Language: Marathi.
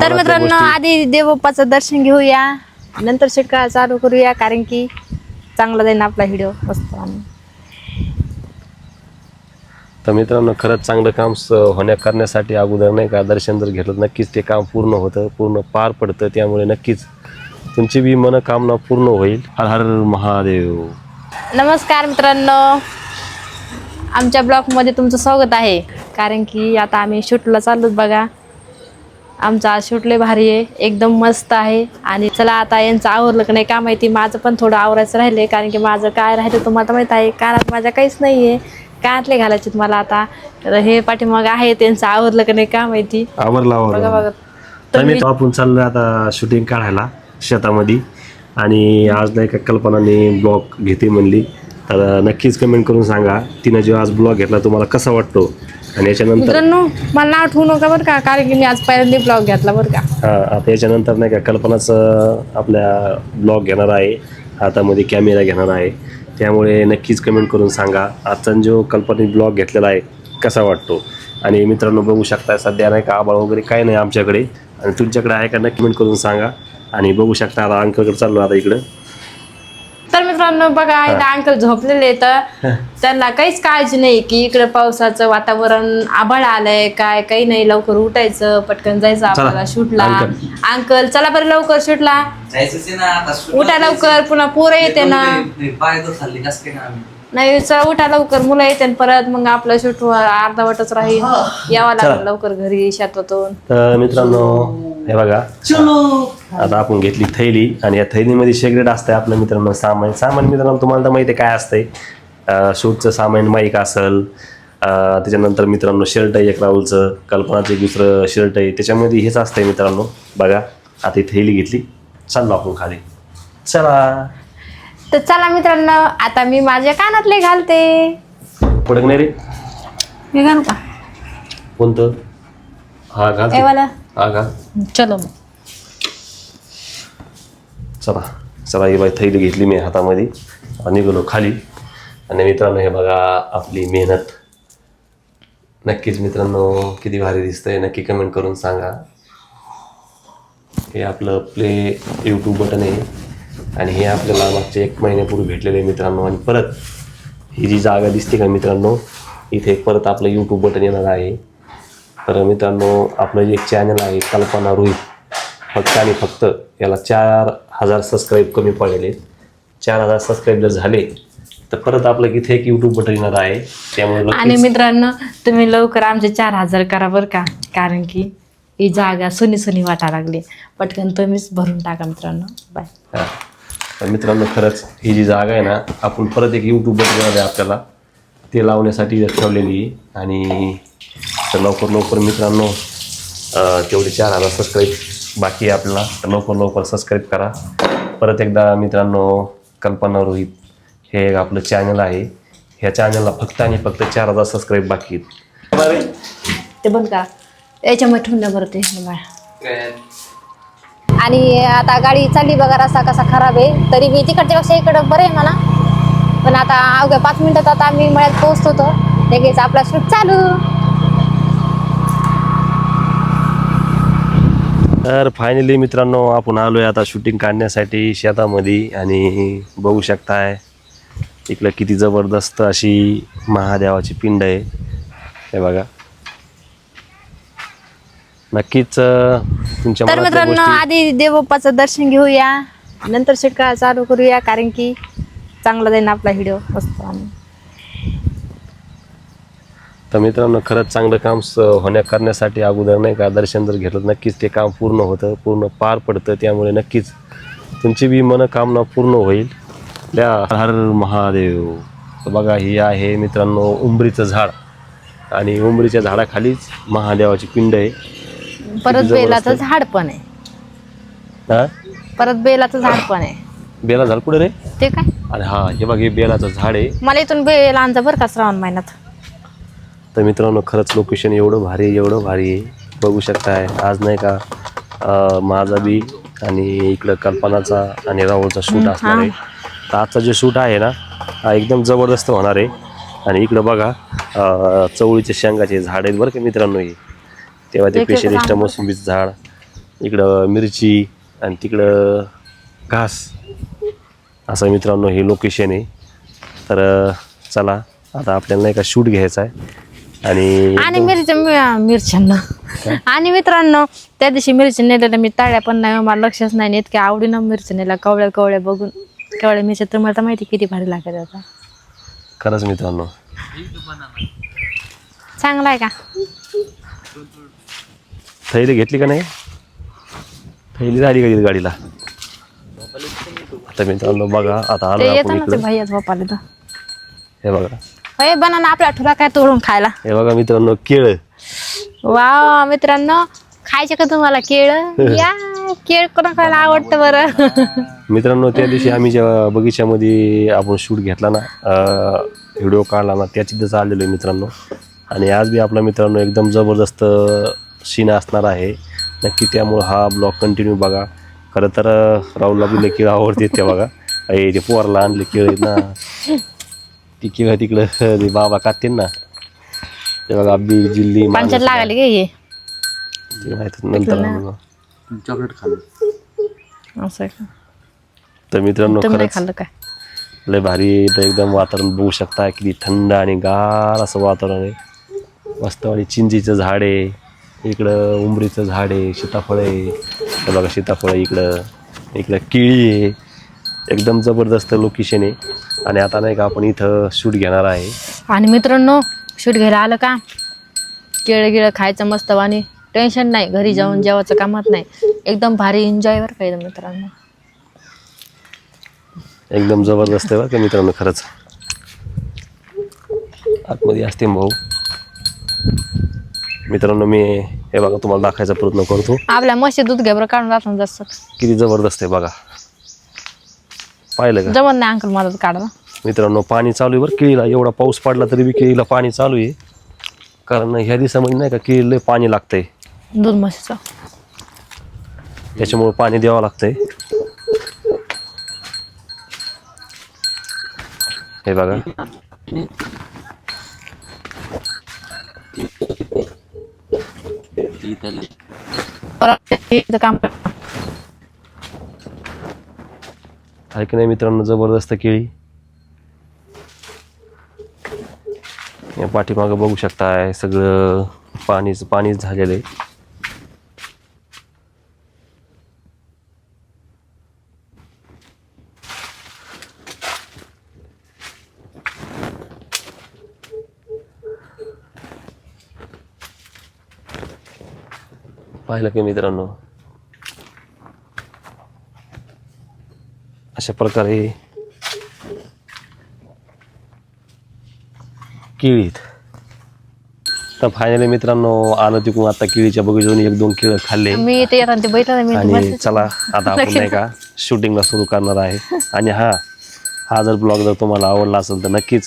तर मित्रांनो आधी देवबाप्पाचं दर्शन घेऊया, नंतर शिटका चालू करूया, कारण की चांगला जाईल आपला व्हिडिओ मस्त. तर मित्रांनो खरंच चांगलं काम करण्यासाठी अगोदर नाही का दर्शन जर घेतलं नक्कीच ते काम पूर्ण होतं, पूर्ण पार पडतं. त्यामुळे नक्कीच तुमची बी मनोकामना पूर्ण होईल. हर हर महादेव. नमस्कार मित्रांनो, आमच्या ब्लॉगमध्ये तुमचं स्वागत आहे. कारण की आता आम्ही शूटला चाललोत बघा. आमचा शूट लय भारी आहे, एकदम मस्त आहे. आणि चला आता यांचं आवरलं की नाही का माहिती, माझं पण थोडं आवरायचं राहिलं. कारण की माझं काय राहिलं तुम्हाला माहीत आहे, कानात माझ्या काहीच नाही आहे, कानातले घालायचे तुम्हाला आता. तर हे पाठीमाग आहे, त्यांचं आवरलं की नाही का माहिती. आवरला बघा बघा. तर मी आपण चाललोय आता शूटिंग काढायला शेतामध्ये. आणि आज नाही का कल्पनाने ब्लॉग घेते म्हणली, तर नक्कीच कमेंट करून सांगा तिनं जेव्हा आज ब्लॉग घेतला तुम्हाला कसा वाटतो. आणि याच्यानंतर मित्रांनो मला नाव ठेवू नका बरं का, कारण की मी आज पहिल्यांदा ब्लॉग घेतला बरं का. हां, आता याच्यानंतर नाही का कल्पनाच आपल्या ब्लॉग घेणार आहे, हातामध्ये कॅमेरा घेणार आहे. त्यामुळे नक्कीच कमेंट करून सांगा आजचा जो कल्पनेने ब्लॉग घेतलेला आहे कसा वाटतो. आणि मित्रांनो बघू शकता सध्या नाही का आबाळ वगैरे काय नाही आमच्याकडे, आणि तुमच्याकडे आहे का नक्की कमेंट करून सांगा. आणि बघू शकता आता अंकलकडे चाललो आता इकडं. तर मित्रांनो बघा इथं अंकल झोपलेले, तर त्यांना काहीच काळजी नाही की इकडे पावसाचं वातावरण, आभाळ आलंय काय काही नाही. लवकर उठायचं, पटकन जायचं आपल्याला शूटला. अंकल चला बरं लवकर शूटला उठा लवकर, पुन्हा पोरं येते ना. नाही चला उठा लवकर, मुलं येते परत, मग आपलं शूट अर्धावटच राहील. यावं लागेल लवकर घरी शेतातून. तर मित्रांनो हे बघा आता आपण घेतली थैली, आणि या थैलीमध्ये शेगरेट असतंय आपलं मित्रांनो सामान मित्रांनो तुम्हाला तर माहिती आहे काय असतंय. शूटचं सामान माईक असेल, त्याच्यानंतर मित्रांनो शर्ट आहे एक राहुलचं, कल्पनाचं एक दुसरं शर्ट आहे, त्याच्यामध्ये हेच असतंय मित्रांनो. बघा आता ही थैली घेतली, चाललो आपण खाली. चला तर चला मित्रांनो आता मी माझ्या कानातले घालते. पडक नाही रे, मी घालू का कोणतं? हा घाल, हा घाल. चलो मग चला चला ही बाई थैली घेतली मी हातामध्ये आणि गेलो खाली. आणि मित्रांनो हे बघा आपली मेहनत. नक्कीच मित्रांनो किती भारी दिसतंय नक्की कमेंट करून सांगा. हे आपलं प्ले यूट्यूब बटन आहे, आणि हे आपल्याला मागच्या 1 महिन्यापूर्वी भेटलेलं आहे मित्रांनो. आणि परत ही जी जागा दिसते का मित्रांनो, इथे परत आपलं यूट्यूब बटन येणार आहे. तर मित्रांनो आपलं जे चॅनल आहे कल्पना रोहित, फक्त आणि फक्त याला 4000 सबस्क्राईब कमी पडलेले. 4000 सबस्क्राईब जर झाले तर परत आपलं इथे एक यूट्यूब बटन येणार आहे. त्यामुळे आणि मित्रांनो तुम्ही लवकर आमचे 4000 करा बरं का, कारण की ही जागा सुनी सुनी वाटा लागली. पटकन तुम्हीच भरून टाका मित्रांनो. बाय. हां, तर मित्रांनो खरंच ही जी जागा आहे ना, आपण परत एक यूट्यूब बटन येणार आहे आपल्याला, ते लावण्यासाठी ठेवलेली आहे. आणि तर लवकर मित्रांनो तेवढे 4000 सबस्क्राईब बाकी आहे आपल्याला, तर लवकर सबस्क्राईब करा. परत एकदा मित्रांनो कल्पना रोहित हे एक आपलं चॅनल आहे, ह्या चॅनलला फक्त आणि फक्त 4000 सबस्क्राईब बाकी आहेत. ते बघ का याच्यामध्ये ठेवून द्या बरं ते. आणि आता गाडी चालली बघा, रस्ता कसा खराब आहे. तरी मी तिकडच्यापेक्षा इकडं बरं आहे मला. पण आता अवघ्या 5 मिनिटात आता आम्ही मळ्यात पोहोचतो, तर लगेच आपला शूट चालू. तर फायनली मित्रांनो आपण आलोय आता शूटिंग काढण्यासाठी शेतामध्ये. आणि बघू शकताय इकडं किती जबरदस्त अशी महादेवाची पिंड आहे. हे बघा नक्कीच तुमच्या तर मित्रांनो आधी देवबाप्पाचं दर्शन घेऊया, नंतर शिटका चालू करूया, कारण की चांगला जाईल आपला व्हिडिओ मस्त. तर मित्रांनो खरंच चांगलं काम करण्यासाठी अगोदर नाही का दर्शन जर घेतलं नक्कीच ते काम पूर्ण होतं, पूर्ण पार पडतं. त्यामुळे नक्कीच तुमची बी मनोकामना पूर्ण होईल. त्या हर हर महादेव. तर बघा ही आहे मित्रांनो उंबरीचं झाड, आणि उंबरीच्या झाडाखालीच महादेवाची पिंड आहे. परत बेलाचं झाड पण आहे. हा, परत बेलाचं झाड पण आहे. बेला झाड कुठे रे? ते काय? आणि हा हे बघ हे बेलाचं झाड आहे. मला इथून बेल आणजा बरं का श्रावण महिन्यात. तर मित्रांनो खरंच लोकेशन एवढं भारी आहे. बघू शकताय आज नाही का माझा बी आणि इकडं कल्पनाचा आणि राहुलचा शूट असणार आहे. तर आजचा जे शूट आहे ना हा एकदम जबरदस्त होणार आहे. आणि इकडं बघा चवळीच्या शेंगाचे झाड आहेत बरं का मित्रांनो. हे तेव्हा ते स्पेशलिस्ट मोसंबीचं झाड, इकडं मिरची आणि तिकडं घास असं मित्रांनो हे लोकेशन आहे. तर चला आता आपल्याला नाही का शूट घ्यायचा आहे आणि मिरच्यांना आणि मित्रांनो त्या दिवशी मिरची नेलेल्या मी ताळ्या पण नाही, मला लक्षच नाही, इतक्या आवडीनं मिरची नेल्या, कवळ्या कवळ्या बघून. कवळ्या मिरच्या तुम्हाला तर माहिती किती भारी लागत आता. खरंच मित्रांनो चांगला आहे का? थैली घेतली का नाही? थैली झाली का गाडीला? आता मित्रांनो बघा आता आलो ते आपण येताना ते इकडं. भैयाच बापाले तर हे बघा अय बनाना आपल्या ठुला काय तोडून खायला. हे बघा मित्रांनो केळ. वा मित्रांनो खायचे का तुम्हाला केळ? या केळ कोणा खायला आवडतं बरं? मित्रांनो त्या दिवशी आम्ही जेव्हा बगीच्यामध्ये आपण शूट घेतला ना, व्हिडिओ काढला ना, त्याची आलेलो आहे मित्रांनो. आणि आज बी आपला मित्रांनो एकदम जबरदस्त सीन असणार आहे नक्की, त्यामुळं हा ब्लॉग कंटिन्यू बघा. खरं तर राहुलला बी केळं आवडते ते बघा. ते पोरला आणले केळं ना, ती केळं तिकडं ते बाबा काढतील ना, ते बघा बी जिल्ली पंचायत लागायला गे हे नंतर चॉकलेट खाल्लं. असं आहे का? तर मित्रांनो तुम्ही नाही खरंच खाल्लं काय? लय भारी इथं एकदम वातावरण बघू शकता, किती थंड आणि गार असं वातावरण आहे. मस्त आणि चिंचीचं झाड आहे, इकडं उंबरीचं झाड आहे, सीताफळ आहे, हे बघा सीताफळ इकडं केळी आहे. एकदम जबरदस्त लोकेशन आहे. आणि आता नाही का आपण इथं शूट घेणार आहे. आणि मित्रांनो शूट घ्यायला आलं का केळं गिळं खायचं मस्त आणि टेन्शन नाही, घरी जाऊन जेवायचं कामात नाही, एकदम भारी एन्जॉय वर काय मित्रांनो. एकदम जबरदस्त आहे बरं का मित्रांनो खरंच. आतमध्ये असते भाऊ. मित्रांनो मी हे बघा तुम्हाला दाखवायचा प्रयत्न करतो. आपल्या म्हशी दूध घ्या बरं काढून जातो जास्त. किती जबरदस्त आहे बघा, पाहिलं का जमत नाही अंकल मला काढा. मित्रांनो? पाणी चालू आहे बरं केळीला. एवढा पाऊस पडला तरी बी केळीला पाणी चालू आहे, कारण ह्या दिवसामध्ये नाही का केळीला पाणी लागतंय, दूध म्हशीचं. त्याच्यामुळे पाणी द्यावं लागतंय. हे बघा इथं काम कर. आहे की नाही मित्रांनो जबरदस्त केळी. या पाठीमागं बघू शकताय सगळं पाणीच झालेलं आहे. पाहिलं की मित्रांनो अशा प्रकारे केळीत. तर फायनली मित्रांनो आलं तिकडून आता केळीच्या बगीच्यातून 1-2 केळं खाल्ले. मी ते येताना ते बैठला मी आणि चला आता आपण नाही का शूटिंगला सुरू करणार आहे. आणि हा जर ब्लॉग जर तुम्हाला आवडला असेल तर नक्कीच